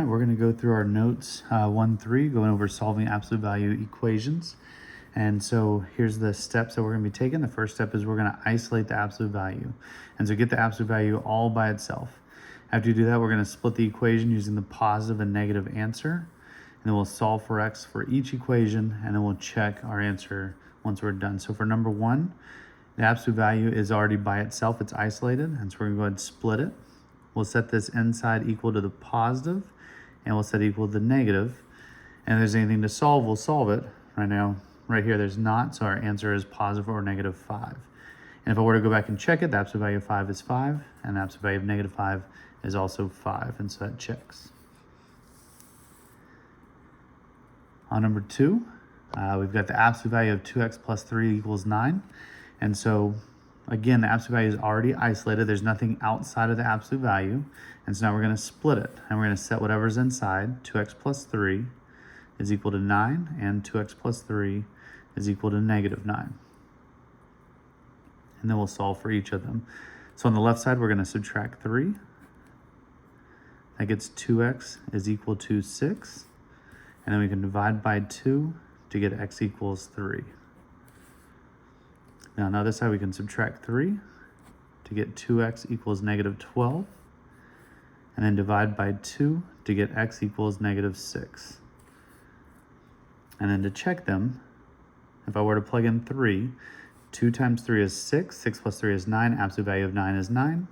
All right, we're going to go through our notes 1-3, going over solving absolute value equations. And so here's the steps that we're going to be taking. The first step is we're going to isolate the absolute value. And so get the absolute value all by itself. After you do that, we're going to split the equation using the positive and negative answer. And then we'll solve for x for each equation, and then we'll check our answer once we're done. So for number 1, the absolute value is already by itself. It's isolated, and so we're going to go ahead and split it. We'll set this inside equal to the positive, and we'll set equal to the negative. And if there's anything to solve, we'll solve it. Right now, right here, there's not, so our answer is positive or negative 5. And if I were to go back and check it, the absolute value of 5 is 5, and the absolute value of negative 5 is also 5, and so that checks. On number 2, we've got the absolute value of 2x plus 3 equals 9. And so, again, the absolute value is already isolated. There's nothing outside of the absolute value. And so now we're going to split it. And we're going to set whatever's inside. 2x plus 3 is equal to 9. And 2x plus 3 is equal to negative 9. And then we'll solve for each of them. So on the left side, we're going to subtract 3. That gets 2x is equal to 6. And then we can divide by 2 to get x equals 3. Now on the other side, we can subtract 3 to get 2x equals negative 12. And then divide by 2 to get x equals negative 6. And then to check them, if I were to plug in 3, 2 times 3 is 6, 6 plus 3 is 9, absolute value of 9 is 9.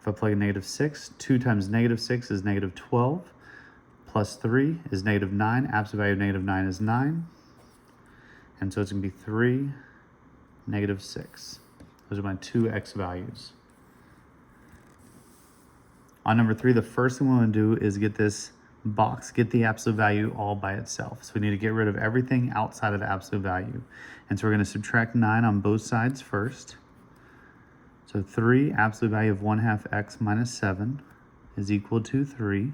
If I plug in negative 6, 2 times negative 6 is negative 12, plus 3 is negative 9, absolute value of negative 9 is 9. And so it's going to be 3, negative 6. Those are my two x values. On number 3, the first thing we want to do is get this box, get the absolute value all by itself. So we need to get rid of everything outside of the absolute value. And so we're going to subtract 9 on both sides first. So 3, absolute value of 1/2 x minus 7 is equal to 3. And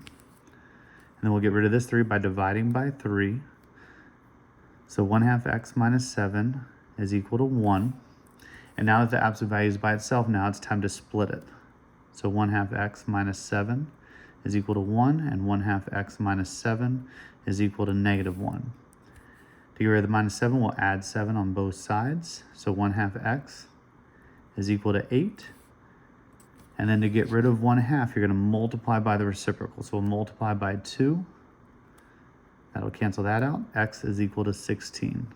then we'll get rid of this 3 by dividing by 3. So 1/2 x minus 7 is equal to 1. And now that the absolute value is by itself, now it's time to split it. So 1/2 x minus 7 is equal to 1, and 1/2 x minus 7 is equal to negative 1. To get rid of the minus 7, we'll add 7 on both sides. So 1/2 x is equal to 8. And then to get rid of 1/2, you're going to multiply by the reciprocal. So we'll multiply by 2. That'll cancel that out. X is equal to 16.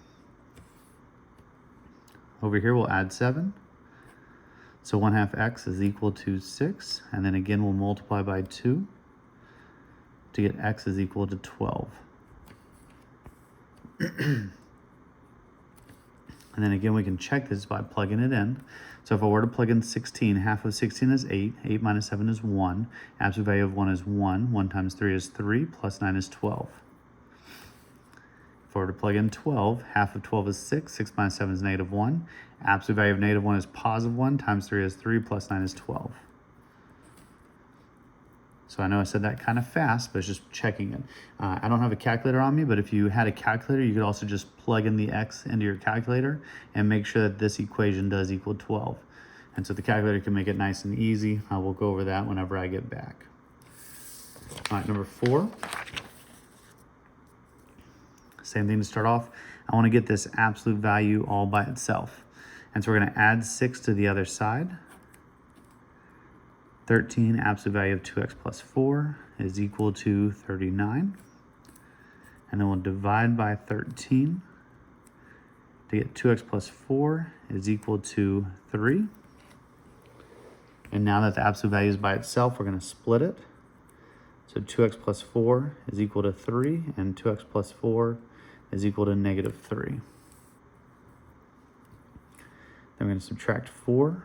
Over here, we'll add 7. So 1/2 x is equal to 6. And then again, we'll multiply by 2 to get x is equal to 12. And then again, we can check this by plugging it in. So if I were to plug in 16, half of 16 is 8. 8 minus 7 is 1. Absolute value of 1 is 1. 1 times 3 is 3, plus 9 is 12. If I were to plug in 12, half of 12 is 6. 6 minus 7 is negative 1. Absolute value of negative 1 is positive 1. Times 3 is 3, plus 9 is 12. So I know I said that kind of fast, but it's just checking it. I don't have a calculator on me, but if you had a calculator, you could also just plug in the x into your calculator and make sure that this equation does equal 12. And so the calculator can make it nice and easy. We'll go over that whenever I get back. All right, number 4. Same thing to start off. I want to get this absolute value all by itself. And so we're going to add 6 to the other side. 13, absolute value of 2x plus 4 is equal to 39. And then we'll divide by 13 to get 2x plus 4 is equal to 3. And now that the absolute value is by itself, we're going to split it. So 2x plus 4 is equal to 3, and 2x plus 4 is equal to negative 3. Then we're going to subtract 4.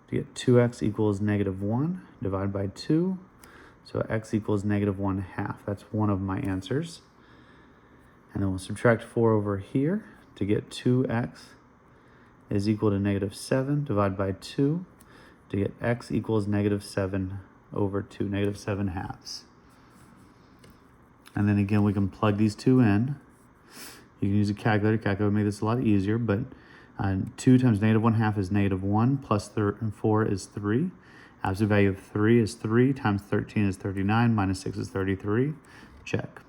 To get 2x equals negative 1, divide by 2. So x equals negative 1/2. That's one of my answers. And then we'll subtract 4 over here to get 2x is equal to negative 7, divide by 2 to get x equals negative 7 over 2, negative 7/2. And then again, we can plug these two in. You can use a calculator. Calculator will make this a lot easier, but 2 times negative 1/2 is negative 1, plus 4 is 3. Absolute value of 3 is 3 times 13 is 39, minus 6 is 33. Check.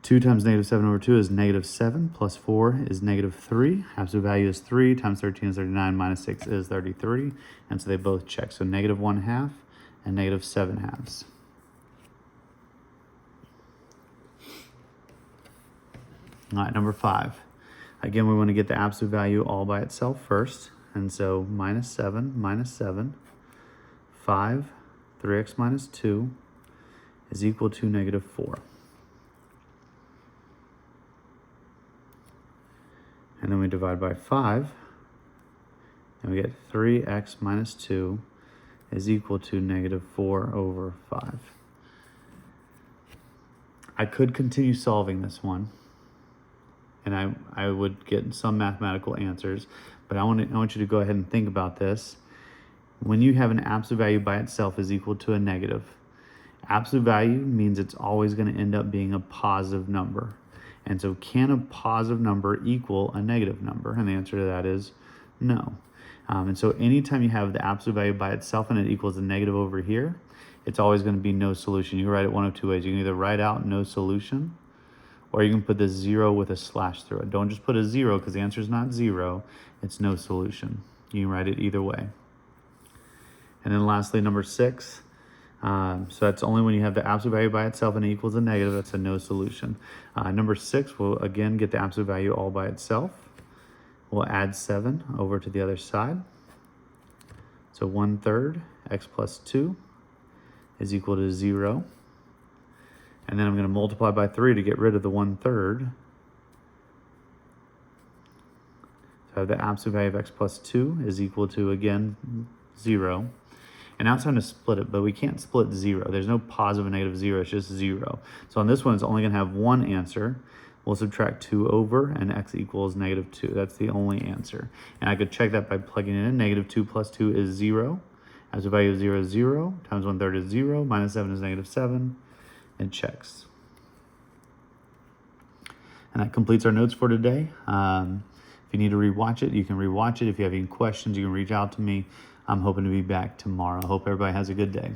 2 times negative 7 over 2 is negative 7, plus 4 is negative 3. Absolute value is 3 times 13 is 39, minus 6 is 33. And so they both check. So negative 1/2 and negative 7/2. All right, number 5. Again, we want to get the absolute value all by itself first. And so minus 7, 5, 3x minus 2 is equal to negative 4. And then we divide by 5, and we get 3x minus 2 is equal to negative 4 over 5. I could continue solving this one, and I would get some mathematical answers, but I want you to go ahead and think about this. When you have an absolute value by itself is equal to a negative, absolute value means it's always going to end up being a positive number. And so can a positive number equal a negative number? And the answer to that is no. And so anytime you have the absolute value by itself and it equals a negative over here, it's always going to be no solution. You can write it one of two ways. You can either write out no solution, or you can put the 0 with a slash through it. Don't just put a 0 because the answer is not 0. It's no solution. You can write it either way. And then lastly, number 6. So that's only when you have the absolute value by itself and it equals a negative. That's a no solution. Number 6, we'll again get the absolute value all by itself. We'll add 7 over to the other side. So 1/3 x plus 2 is equal to 0. And then I'm going to multiply by 3 to get rid of the 1/3. So I have the absolute value of x plus 2 is equal to, again, 0. And now it's time to split it, but we can't split 0. There's no positive and negative 0, it's just 0. So on this one, it's only going to have one answer. We'll subtract 2 over, and x equals negative 2. That's the only answer. And I could check that by plugging it in. Negative 2 plus 2 is 0. Absolute value of 0 is 0, times 1/3 is 0, minus 7 is negative 7. It checks. And that completes our notes for today. If you need to rewatch it, you can rewatch it. If you have any questions, you can reach out to me. I'm hoping to be back tomorrow. I hope everybody has a good day.